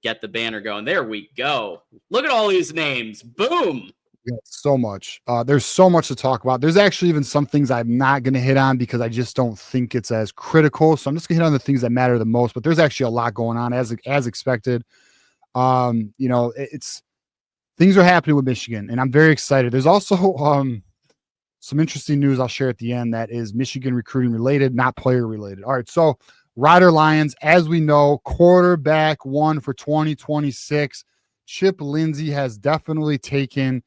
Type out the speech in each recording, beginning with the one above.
get the banner going. There we go. Look at all these names. Boom. Yeah, so much. There's so much to talk about. There's actually even some things I'm not going to hit on because I just don't think it's as critical. So I'm just going to hit on the things that matter the most. But there's actually a lot going on as expected. It's things are happening with Michigan, and I'm very excited. There's also some interesting news I'll share at the end that is Michigan recruiting related, not player related. All right, so Ryder Lyons, as we know, quarterback one for 2026. Chip Lindsey has definitely taken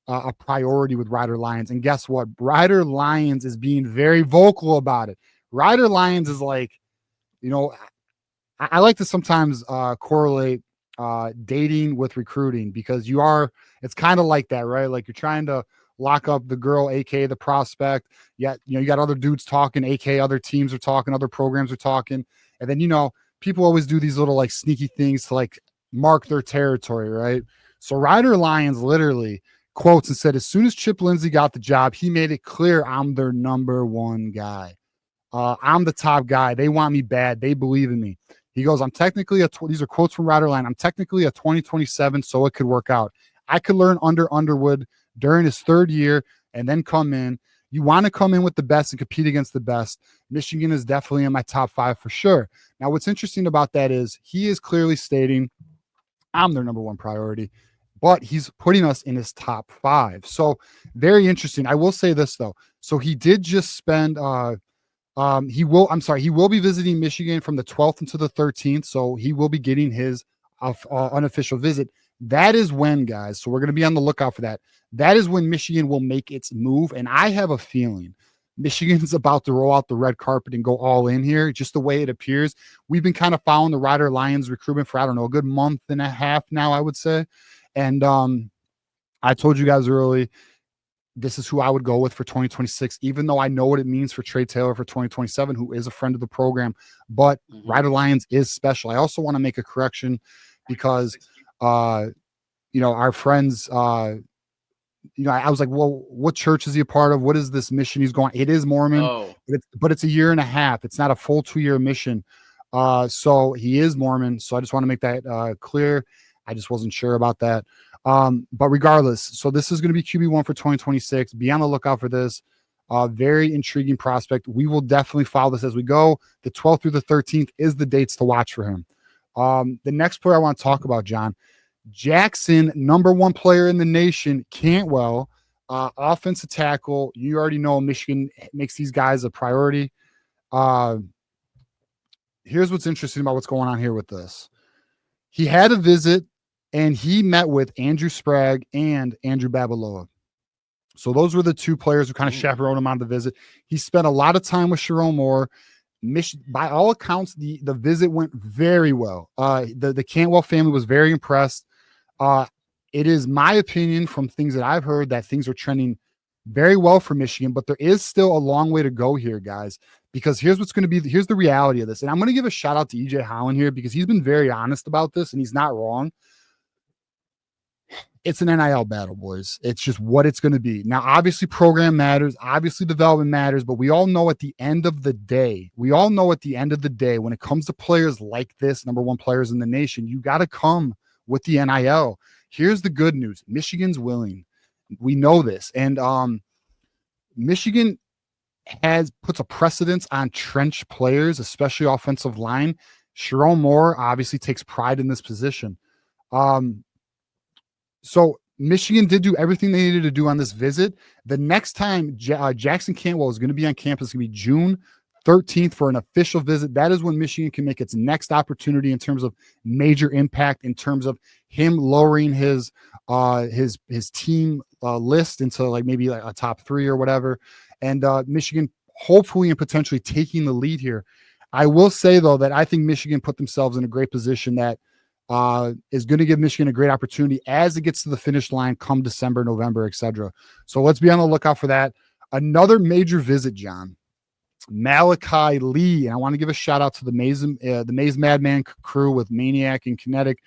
a priority with Ryder Lyons. And guess what? Ryder Lyons is being very vocal about it. Ryder Lyons is like, I like to sometimes correlate dating with recruiting because it's kind of like that, right? Like you're trying to lock up the girl, aka the prospect. Yet, you got other dudes talking, aka other teams are talking, other programs are talking. And then, people always do these little like sneaky things to like mark their territory, right? So Ryder Lyons literally quotes and said, as soon as Chip Lindsey got the job, he made it clear I'm their number one guy. I'm the top guy. They want me bad. They believe in me. He goes, I'm technically these are quotes from Ryder Lyons. I'm technically a 2027, so it could work out. I could learn under Underwood during his third year and then come in. You want to come in with the best and compete against the best. Michigan is definitely in my top 5 for sure. Now, what's interesting about that is he is clearly stating I'm their number one priority, but he's putting us in his top 5. So very interesting. I will say this though. So he did just spend, he will be visiting Michigan from the 12th into the 13th. So he will be getting his unofficial visit. That is when, guys. So we're going to be on the lookout for that. That is when Michigan will make its move. And I have a feeling Michigan's about to roll out the red carpet and go all in here, just the way it appears. We've been kind of following the Ryder Lyons recruitment for, a good month and a half now, I would say. And I told you guys early, this is who I would go with for 2026, even though I know what it means for Trey Taylor for 2027, who is a friend of the program. But Ryder Lyons is special. I also want to make a correction because, our friends, I was like, well, what church is he a part of? What is this mission he's going? It is Mormon, but it's a year and a half. It's not a full 2-year mission. So he is Mormon. So I just want to make that clear. I just wasn't sure about that. But regardless, so this is going to be QB1 for 2026. Be on the lookout for this. Very intriguing prospect. We will definitely follow this as we go. The 12th through the 13th is the dates to watch for him. The next player I want to talk about, John, Jackson, number 1 player in the nation, Cantwell, offensive tackle. You already know Michigan makes these guys a priority. Here's what's interesting about what's going on here with this. He had a visit and he met with Andrew Sprague and Andrew Babaloa. So those were the 2 players who kind of chaperoned him on the visit. He spent a lot of time with Sharon Moore. By all accounts, the visit went very well. The Cantwell family was very impressed. It is my opinion from things that I've heard that things are trending very well for Michigan, but there is still a long way to go here, guys, because here's the reality of this. And I'm going to give a shout out to EJ Holland here because he's been very honest about this and he's not wrong. It's an NIL battle, boys. It's just what it's going to be. Now, obviously program matters. Obviously development matters, but we all know at the end of the day, when it comes to players like this, number 1 players in the nation, you got to come with the NIL. Here's the good news. Michigan's willing. We know this. And Michigan puts a precedence on trench players, especially offensive line. Sharon Moore obviously takes pride in this position. So Michigan did do everything they needed to do on this visit. The next time Jackson Cantwell is going to be on campus, it's going to be June 13th for an official visit. That is when Michigan can make its next opportunity in terms of major impact, in terms of him lowering his team list into like maybe like a top 3 or whatever. And Michigan hopefully and potentially taking the lead here. I will say, though, that I think Michigan put themselves in a great position that is going to give Michigan a great opportunity as it gets to the finish line come December, November, etc. So let's be on the lookout for that. Another major visit, John. Malakai Lee, and I want to give a shout out to the Maze Madman crew with Maniac and Kinetic.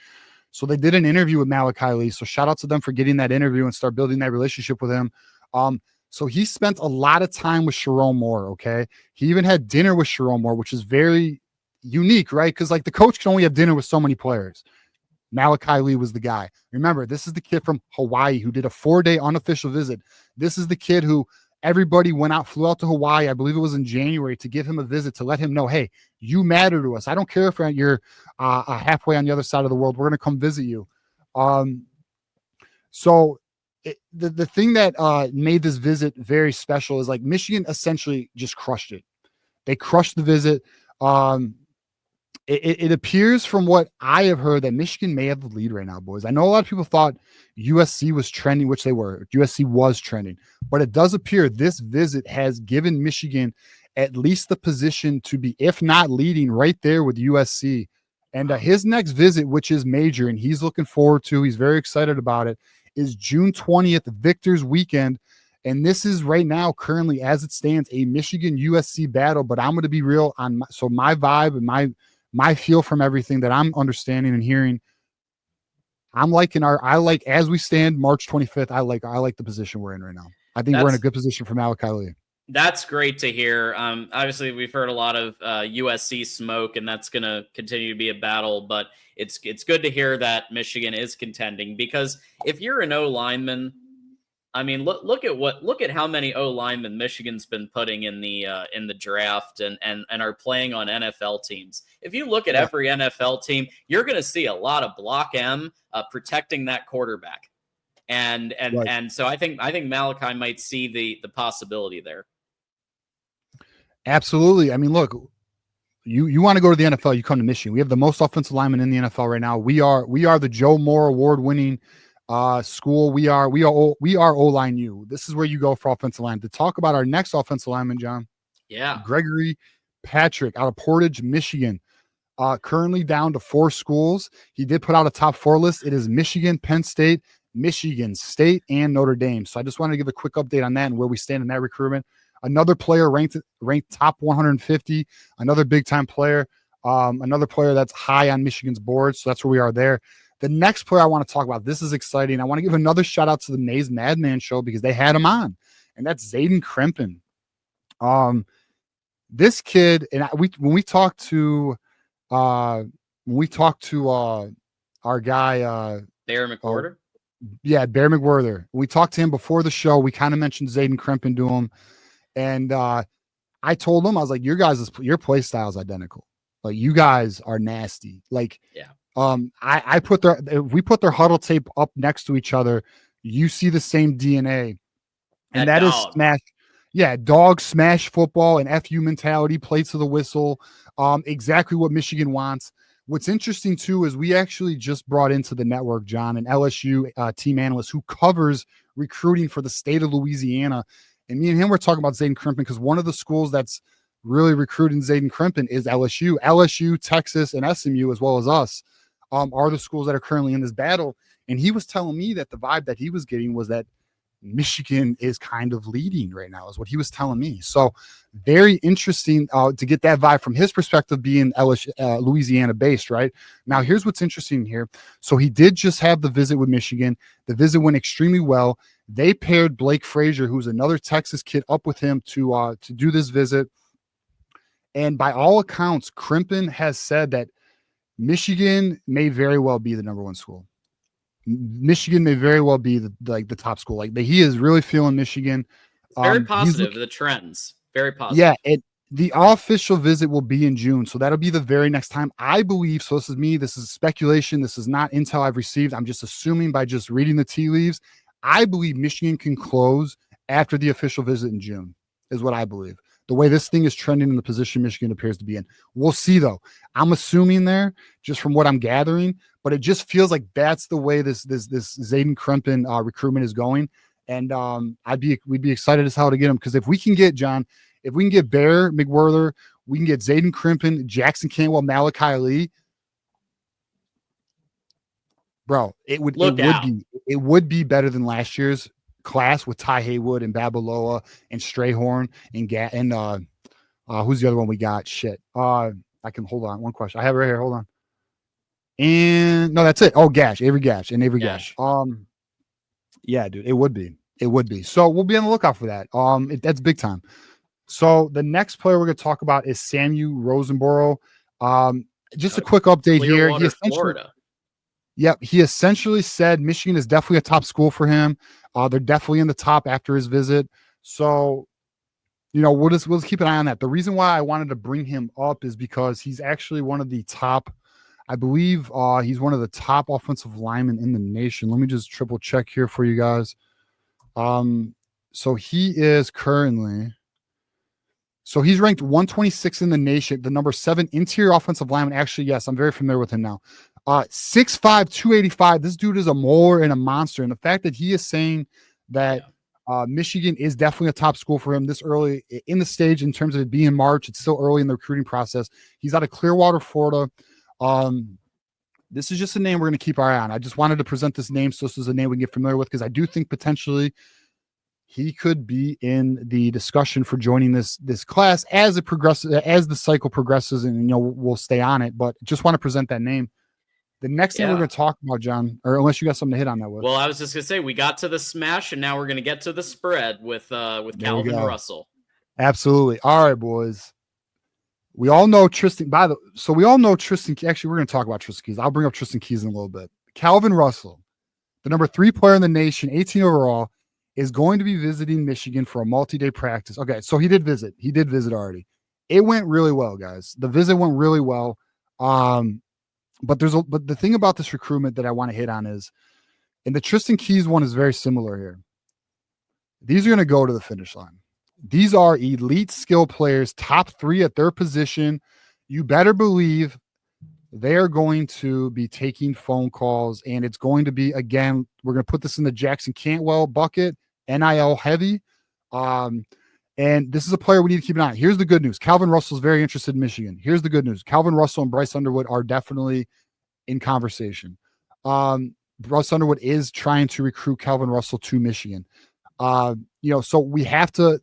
So they did an interview with Malakai Lee. So shout out to them for getting that interview and start building that relationship with him. So he spent a lot of time with Sharon Moore. Okay, he even had dinner with Sharon Moore, which is very unique, right? Because like the coach can only have dinner with so many players. Malakai Lee was the guy. Remember, this is the kid from Hawaii who did a 4-day unofficial visit. This is the kid who everybody flew out to Hawaii. I believe it was in January to give him a visit to let him know, hey, you matter to us. I don't care if you're halfway on the other side of the world. We're going to come visit you. So the thing that made this visit very special is like Michigan essentially just crushed it. They crushed the visit. It appears from what I have heard that Michigan may have the lead right now, boys. I know a lot of people thought USC was trending, which they were. USC was trending, but it does appear this visit has given Michigan at least the position to be, if not leading, right there with USC. And his next visit, which is major, and he's looking forward to, he's very excited about it, is June 20th, Victor's Weekend. And this is right now, currently, as it stands, a Michigan USC battle. But I'm going to be real on my vibe and my feel from everything that I'm understanding and hearing. I'm liking as we stand March 25th. I like the position we're in right now. I think we're in a good position for Malakai Lee. That's great to hear. Obviously, we've heard a lot of USC smoke, and that's going to continue to be a battle. But it's good to hear that Michigan is contending, because if you're an O lineman, I mean, look at how many O linemen Michigan's been putting in the draft and are playing on NFL teams. If you look at every NFL team, you're going to see a lot of block M protecting that quarterback, and so I think Malakai might see the possibility there. Absolutely. I mean, look, you want to go to the NFL, you come to Michigan. We have the most offensive linemen in the NFL right now. We are the Joe Moore award-winning school. We are O-line U. This is where you go for offensive line. To talk about our next offensive lineman, John. Yeah. Gregory Patrick out of Portage, Michigan. Currently down to 4 schools. He did put out a top 4 list. It is Michigan, Penn State, Michigan State, and Notre Dame. So I just wanted to give a quick update on that and where we stand in that recruitment. Another player ranked top 150, another big-time player, another player that's high on Michigan's board. So that's where we are there. The next player I want to talk about, this is exciting. I want to give another shout-out to the Maze Madman show because they had him on, and that's Zayden Krempin. This kid, and when we talked to our guy Bear McWhorter. Bear McWhorter. We talked to him before the show. We kind of mentioned Zayden Krempin to him. And I told him, I was like, your play style is identical. Like, you guys are nasty. Like, if we put their huddle tape up next to each other, you see the same DNA. And that is smash. Yeah, dog smash football and FU mentality, play to the whistle. Exactly what Michigan wants. What's interesting, too, is we actually just brought into the network, John, an LSU team analyst who covers recruiting for the state of Louisiana. And me and him were talking about Zayden Krempin because one of the schools that's really recruiting Zayden Krempin is LSU. LSU, Texas, and SMU, as well as us, are the schools that are currently in this battle. And he was telling me that the vibe that he was getting was that Michigan is kind of leading right now, is what he was telling me. So very interesting to get that vibe from his perspective, being LSU, Louisiana based, right? Now, here's what's interesting here. So he did just have the visit with Michigan. The visit went extremely well. They paired Blake Frazier, who's another Texas kid, up with him to do this visit. And by all accounts, Krempin has said that Michigan may very well be the number 1 school. Michigan may very well be the top school. Like, he is really feeling Michigan. Very positive. The trends very positive. Yeah, the official visit will be in June, so that'll be the very next time, I believe. So this is me. This is speculation. This is not intel I've received. I'm just assuming by just reading the tea leaves. I believe Michigan can close after the official visit in June, is what I believe. The way this thing is trending in the position Michigan appears to be in. We'll see, though. I'm assuming there, just from what I'm gathering, but it just feels like that's the way this Zayden Krempin recruitment is going. And we'd be excited as hell to get him, because if we can get Bear McWhorter, we can get Zayden Krempin, Jackson Cantwell, Malakai Lee. Bro, it would be better than last year's class with Ty Haywood and Babaloa and Strayhorn and who's the other one we got? Shit. I can hold on. One question. I have it right here. Hold on. And no, that's it. Oh, Avery Gash. Yeah, dude, it would be. So we'll be on the lookout for that. That's big time. So the next player we're going to talk about is Samuel Rosenborough. Just a quick update here. Florida. Yep, he essentially said Michigan is definitely a top school for him. They're definitely in the top after his visit. So, we'll just keep an eye on that. The reason why I wanted to bring him up is because he's actually one of the top, I believe he's one of the top offensive linemen in the nation. Let me just triple check here for you guys. So he is currently, so he's ranked 126 in the nation, the number 7 interior offensive lineman. Actually, yes, I'm very familiar with him now. 6'5", 285. This dude is a mauler and a monster. And the fact that he is saying that Michigan is definitely a top school for him this early in the stage in terms of it being March, it's still early in the recruiting process. He's out of Clearwater, Florida. This is just a name we're going to keep our eye on. I just wanted to present this name so this is a name we can get familiar with, because I do think potentially he could be in the discussion for joining this class as it progresses, as the cycle progresses, and we'll stay on it. But just want to present that name. The next thing we're going to talk about, John, or unless you got something to hit on that with. Well, I was just going to say, we got to the smash, and now we're going to get to the spread with Calvin Russell. Absolutely. All right, boys. We all know Tristan. We all know Tristan. Actually, we're going to talk about Tristan Keys. I'll bring up Tristan Keys in a little bit. Calvin Russell, the number 3 player in the nation, 18 overall, is going to be visiting Michigan for a multi-day practice. Okay, so he did visit. He did visit already. It went really well, guys. The visit went really well. But the thing about this recruitment that I want to hit on is, and the Tristan Keys one is very similar here. These are going to go to the finish line. These are elite skill players, top 3 at their position. You better believe they are going to be taking phone calls, and it's going to be, again, we're going to put this in the Jackson Cantwell bucket, NIL heavy. And this is a player we need to keep an eye on. Here's the good news. Calvin Russell is very interested in Michigan. Here's the good news. Calvin Russell and Bryce Underwood are definitely in conversation. Bryce Underwood is trying to recruit Calvin Russell to Michigan. So we have to,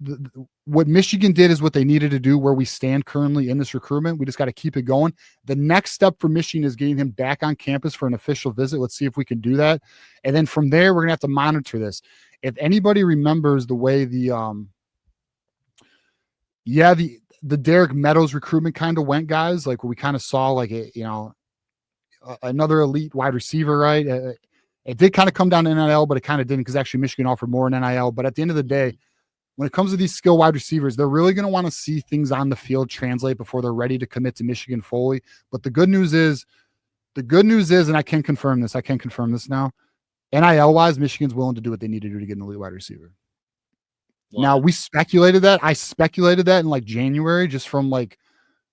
what Michigan did is what they needed to do where we stand currently in this recruitment. We just got to keep it going. The next step for Michigan is getting him back on campus for an official visit. Let's see if we can do that. And then from there, we're going to have to monitor this. If anybody remembers the way the Derek Meadows recruitment kind of went, guys, like where we kind of saw like another elite wide receiver, right? It did kind of come down to NIL, but it kind of didn't, because actually Michigan offered more in NIL. But at the end of the day, when it comes to these skill wide receivers, they're really going to want to see things on the field translate before they're ready to commit to Michigan fully. But the good news is, and I can confirm this now, NIL wise, Michigan's willing to do what they need to do to get an elite wide receiver. Now, we speculated that. I speculated that in like January, just from like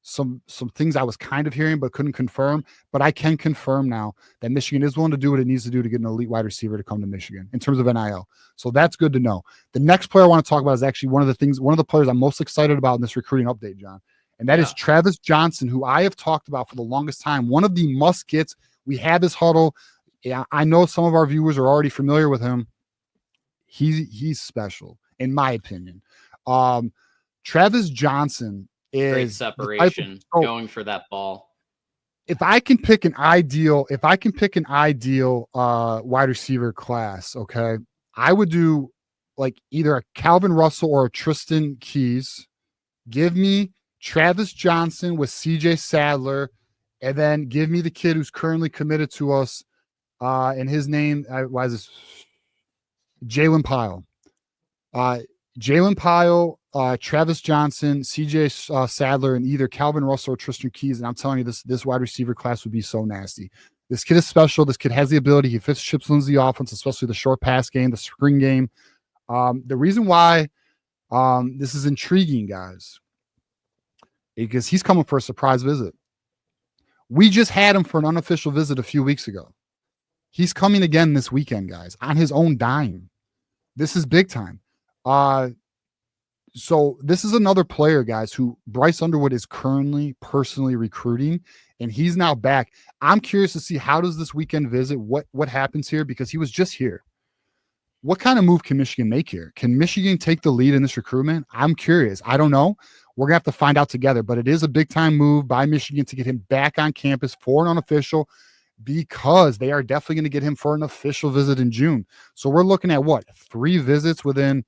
some things I was kind of hearing but couldn't confirm. But I can confirm now that Michigan is willing to do what it needs to do to get an elite wide receiver to come to Michigan in terms of NIL. So that's good to know. The next player I want to talk about is actually one of the players I'm most excited about in this recruiting update, John. And that is Travis Johnson, who I have talked about for the longest time. One of the must-gets. We have his huddle. Yeah, I know some of our viewers are already familiar with him. He's special, in my opinion. Travis Johnson is great separation, going for that ball. If I can pick an ideal wide receiver class, okay, I would do like either a Calvin Russell or a Tristan Keys. Give me Travis Johnson with CJ Sadler, and then give me the kid who's currently committed to us. And his name, why is this? Jalen Pyle. Jalen Pyle, Travis Johnson, CJ Sadler, and either Calvin Russell or Tristan Keys. And I'm telling you, this wide receiver class would be so nasty. This kid is special. This kid has the ability. He fits chips into the offense, especially the short pass game, the screen game. The reason why this is intriguing, guys, because he's coming for a surprise visit. We just had him for an unofficial visit a few weeks ago. He's coming again this weekend, guys, on his own dime. This is big time. So this is another player, guys, who Bryce Underwood is currently personally recruiting, and he's now back. I'm curious to see how does this weekend visit, what happens here, because he was just here. What kind of move can Michigan make here? Can Michigan take the lead in this recruitment? I'm curious. I don't know. We're going to have to find out together, but it is a big-time move by Michigan to get him back on campus for an unofficial, because they are definitely going to get him for an official visit in June. So we're looking at 3 visits within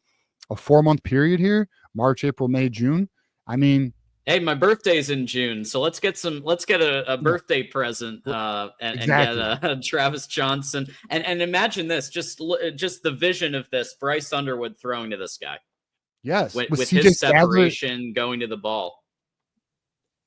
a 4-month period here, March, April, May, June. I mean, Hey, my birthday's in June, so let's get a birthday present and get Travis Johnson. And imagine this, just the vision of this, Bryce Underwood throwing to this guy. Yes, With CJ his separation going to the ball.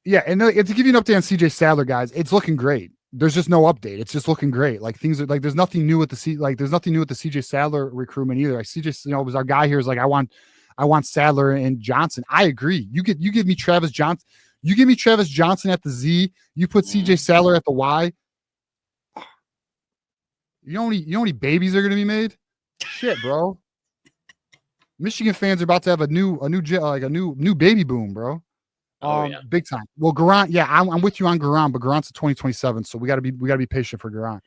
Yeah, and to give you an update on CJ Sadler, guys, it's looking great. There's just no update. It's just looking great. Like things are like there's nothing new with there's nothing new with the CJ Sadler recruitment either. Like CJ, was our guy here is like I want Sadler and Johnson. I agree. You give me Travis Johnson. You give me Travis Johnson at the Z. You put CJ Sadler at the Y. You know how many babies are going to be made? Shit, bro. Michigan fans are about to have a new baby boom, bro. Big time. Well, Garant, yeah, I'm with you on Garant, but Garant's a 2027, so we gotta be patient for Garant.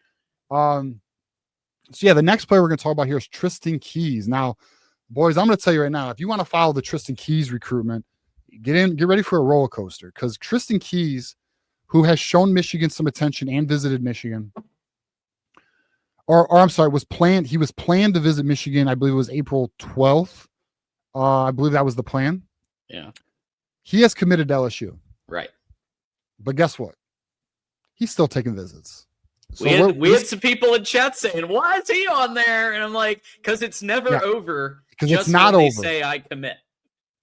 So yeah, the next player we're gonna talk about here is Tristan Keys. Now, boys, I'm gonna tell you right now, if you want to follow the Tristan Keys recruitment, get ready for a roller coaster because Tristan Keys, who has shown Michigan some attention and visited Michigan, or I'm sorry, he was planned to visit Michigan. I believe it was April 12th. I believe that was the plan. Yeah. He has committed to LSU. Right. But guess what? He's still taking visits. So we had some people in chat saying, why is he on there? And I'm like, because it's never over. Because it's not over. They say I commit.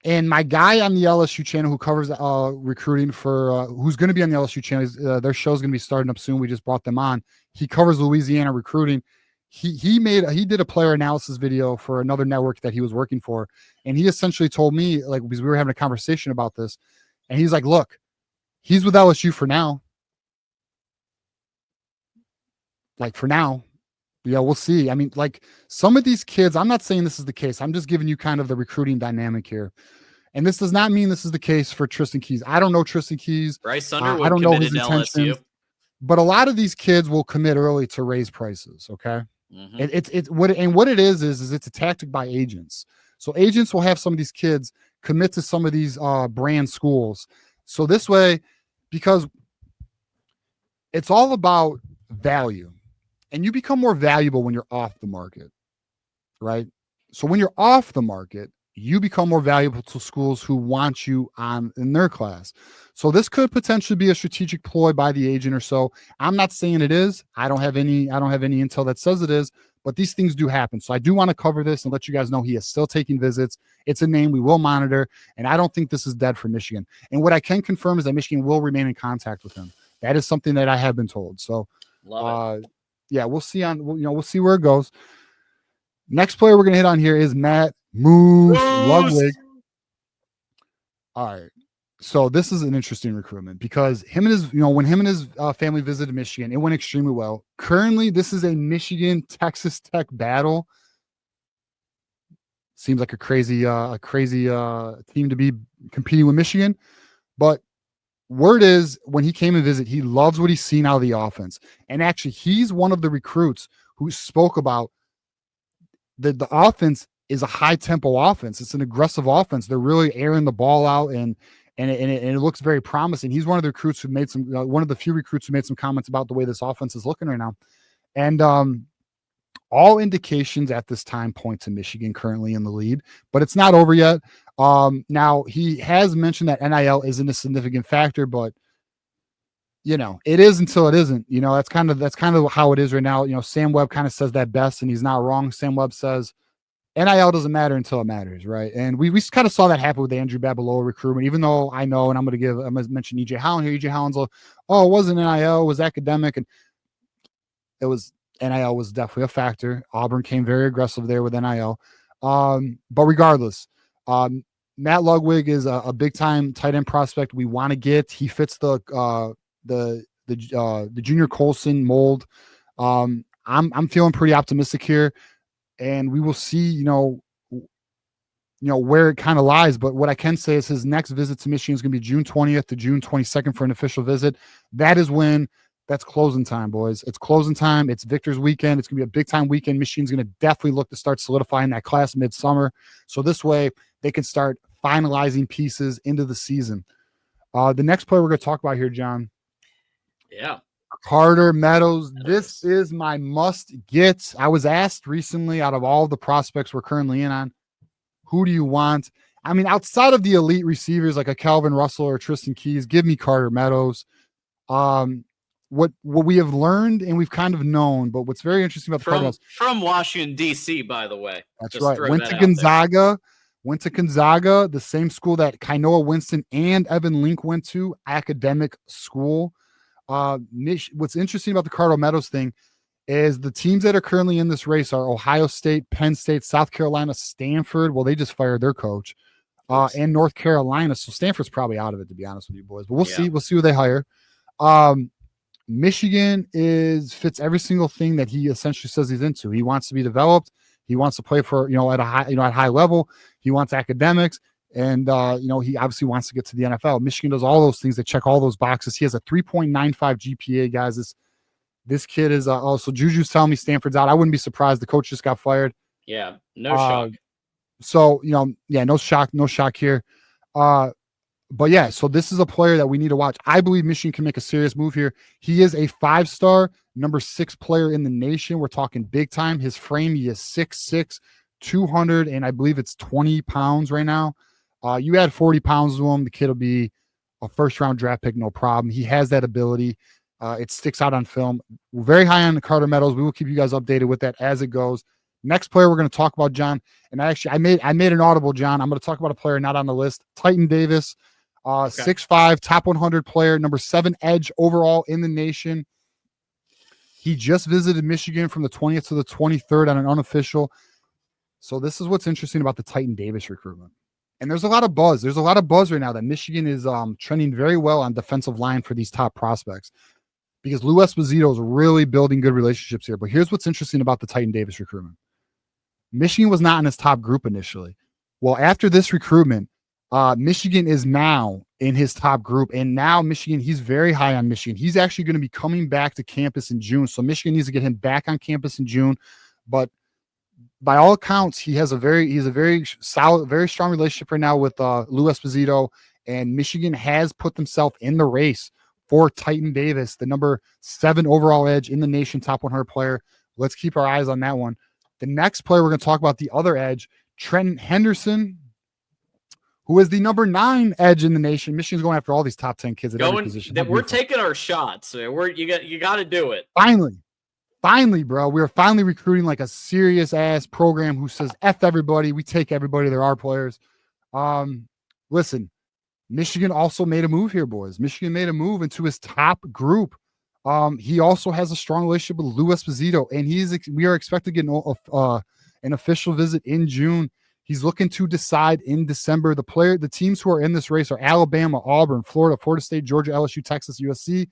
And my guy on the LSU channel who covers recruiting for who's going to be on the LSU channel, their show's going to be starting up soon. We just brought them on. He covers Louisiana recruiting. He did a player analysis video for another network that he was working for, and he essentially told me, like, because we were having a conversation about this, and he's like, look, he's with LSU for now. Like, for now, yeah, we'll see. I mean, like, some of these kids, I'm not saying this is the case. I'm just giving you kind of the recruiting dynamic here. And this does not mean this is the case for Tristan Keys. I don't know Tristan Keys. Bryce Underwood I don't know his intentions. LSU. But a lot of these kids will commit early to raise prices, okay? Mm-hmm. What it is it's a tactic by agents. So agents will have some of these kids commit to some of these brand schools. So this way, because it's all about value, and you become more valuable when you're off the market, right? So when you're off the market, you become more valuable to schools who want you in their class. So this could potentially be a strategic ploy by the agent or so. I'm not saying it is. I don't have any intel that says it is, but these things do happen. So I do want to cover this and let you guys know he is still taking visits. It's a name we will monitor, and I don't think this is dead for Michigan. And what I can confirm is that Michigan will remain in contact with him. That is something that I have been told. So yeah, we'll see we'll see where it goes. Next player we're going to hit on here is Matt Moose Ludwig. All right. So this is an interesting recruitment because when him and his family visited Michigan, it went extremely well. Currently, this is a Michigan-Texas Tech battle. Seems like a crazy team to be competing with Michigan. But word is, when he came and visit, he loves what he's seen out of the offense. And actually, he's one of the recruits who spoke about the offense is a high tempo offense. It's an aggressive offense. They're really airing the ball out, and it looks very promising. He's one of the recruits who made one of the few recruits who made some comments about the way this offense is looking right now. And all indications at this time point to Michigan currently in the lead, but it's not over yet. Now he has mentioned that NIL isn't a significant factor, but it is until it isn't. That's kind of how it is right now. Sam Webb kind of says that best, and he's not wrong. Sam Webb says NIL doesn't matter until it matters, right? And we kind of saw that happen with the Andrew Babalola recruitment, even though I know, and I'm going to mention EJ Holland here. EJ Holland's like, oh, it wasn't NIL, it was academic, and it was NIL was definitely a factor. Auburn came very aggressive there with NIL. But regardless, Matt Ludwig is a big time tight end prospect we want to get. He fits the Junior Colson mold. I'm feeling pretty optimistic here, and we will see, where it kind of lies. But what I can say is his next visit to Michigan is going to be June 20th to June 22nd for an official visit. That's closing time, boys. It's closing time. It's Victor's weekend. It's going to be a big time weekend. Michigan's going to definitely look to start solidifying that class midsummer. So this way they can start finalizing pieces into the season. The next player we're going to talk about here, John. Yeah. Carter Meadows. This is my must get. I was asked recently, out of all the prospects we're currently in on, who do you want? I mean, outside of the elite receivers like a Calvin Russell or Tristan Keys, give me Carter Meadows. What we have learned and we've kind of known, but what's very interesting about the Cardinals from Washington D.C. by the way. That's Just right. Went to Gonzaga, the same school that Kainoa Winston and Evan Link went to, academic school. What's interesting about the Carter Meadows thing is the teams that are currently in this race are Ohio State, Penn State, South Carolina, Stanford. Well, they just fired their coach, and North Carolina. So Stanford's probably out of it, to be honest with you boys. But we'll see. We'll see who they hire. Michigan fits every single thing that he essentially says he's into. He wants to be developed. He wants to play for, at a high, at high level. He wants academics. And, he obviously wants to get to the NFL. Michigan does all those things that check all those boxes. He has a 3.95 GPA, guys. This kid is so Juju's telling me Stanford's out. I wouldn't be surprised. The coach just got fired. Yeah, no shock. So, no shock here. But yeah, so this is a player that we need to watch. I believe Michigan can make a serious move here. He is a 5-star, number 6 player in the nation. We're talking big time. His frame, he is 6'6", 200, and I believe it's 20 pounds right now. You add 40 pounds to him, the kid will be a first-round draft pick, no problem. He has that ability. It sticks out on film. We're very high on Carter Meadows. We will keep you guys updated with that as it goes. Next player we're going to talk about, John, and I made an audible, John. I'm going to talk about a player not on the list, Titan Davis. 6'5", top 100 player, number 7 edge overall in the nation. He just visited Michigan from the 20th to the 23rd on an unofficial. So this is what's interesting about the Titan Davis recruitment. And there's a lot of buzz. There's a lot of buzz right now that Michigan is trending very well on defensive line for these top prospects because Lou Esposito is really building good relationships here. But here's what's interesting about the Titan Davis recruitment. Michigan was not in his top group initially. Well, after this recruitment, Michigan is now in his top group, and now Michigan, he's very high on Michigan. He's actually going to be coming back to campus in June, so Michigan needs to get him back on campus in June. But by all accounts, he's a very solid, very strong relationship right now with Lou Esposito, and Michigan has put themselves in the race for Titan Davis, the number 7 overall edge in the nation, top 100 player. Let's keep our eyes on that one. The next player we're going to talk about, the other edge, Trenton Henderson, who is the number 9 edge in the nation. Michigan's going after all these top 10 kids at every position. We're taking our shots. You got to do it. Finally, bro. We're finally recruiting like a serious ass program who says F everybody. We take everybody. There are players. Listen, Michigan also made a move here, boys. Michigan made a move into his top group. He also has a strong relationship with Lou Esposito, and we are expected to get an official visit in June. He's looking to decide in December. The teams who are in this race are Alabama, Auburn, Florida, Florida State, Georgia, LSU, Texas, USC.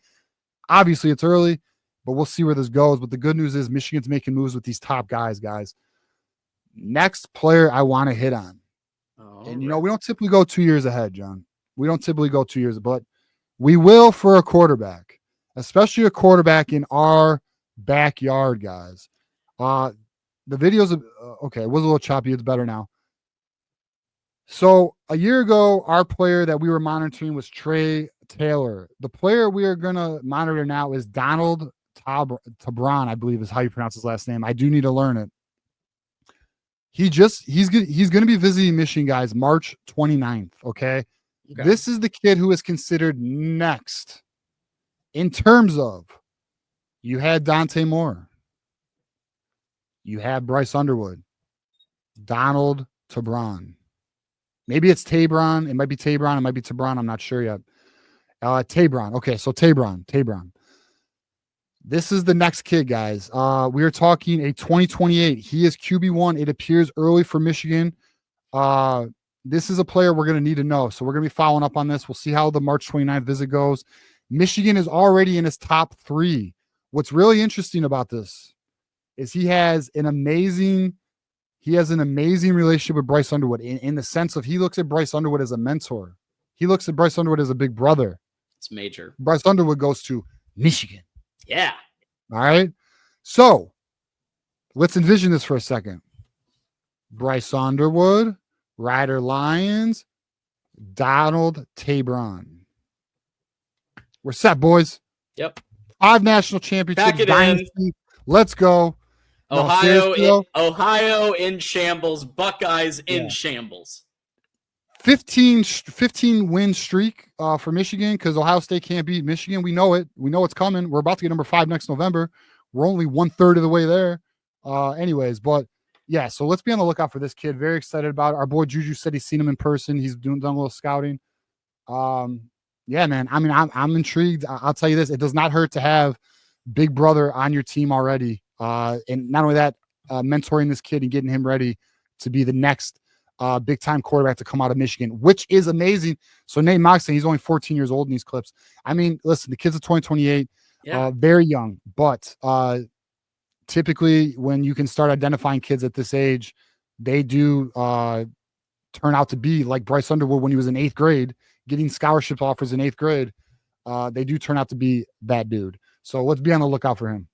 Obviously, it's early, but we'll see where this goes. But the good news is Michigan's making moves with these top guys. Next player I want to hit on. And, we don't typically go 2 years ahead, John. We don't typically go 2 years, but we will for a quarterback, especially a quarterback in our backyard, guys. The videos, okay, it was a little choppy. It's better now. So a year ago, our player that we were monitoring was Trey Taylor. The player we are going to monitor now is Donald Tabron, I believe is how you pronounce his last name. I do need to learn it. He's going to be visiting Michigan, guys, March 29th, okay? This is the kid who is considered next in terms of you had Dante Moore. You have Bryce Underwood, Donald Tabron. Maybe it's Tabron. It might be Tabron. It might be Tabron. I'm not sure yet. Tabron. Okay, so Tabron. This is the next kid, guys. We are talking a 2028. He is QB1. It appears early for Michigan. This is a player we're going to need to know. So we're going to be following up on this. We'll see how the March 29th visit goes. Michigan is already in his top 3. What's really interesting about this is he has an amazing relationship with Bryce Underwood in the sense of he looks at Bryce Underwood as a mentor. He looks at Bryce Underwood as a big brother. It's major. Bryce Underwood goes to Michigan. Yeah. All right. So let's envision this for a second. Bryce Underwood, Ryder Lyons, Donald Tabron. We're set, boys. Yep. 5 national championships. Back it dynasty. In. Let's go. Ohio in shambles. Buckeyes in shambles. 15 win streak for Michigan, because Ohio State can't beat Michigan. We know it. We know it's coming. We're about to get number 5 next November. We're only 1/3 of the way there. Anyways, but yeah, so let's be on the lookout for this kid. Very excited about it. Our boy Juju said he's seen him in person. He's done a little scouting. Yeah, man. I mean, I'm intrigued. I'll tell you this: it does not hurt to have big brother on your team already. And not only that, mentoring this kid and getting him ready to be the next big time quarterback to come out of Michigan, which is amazing. So Nate Moxley, he's only 14 years old in these clips. I mean, listen, the kid's a 2028, very young, but typically when you can start identifying kids at this age, they do turn out to be like Bryce Underwood when he was in 8th grade, getting scholarship offers in 8th grade. They do turn out to be that dude. So let's be on the lookout for him.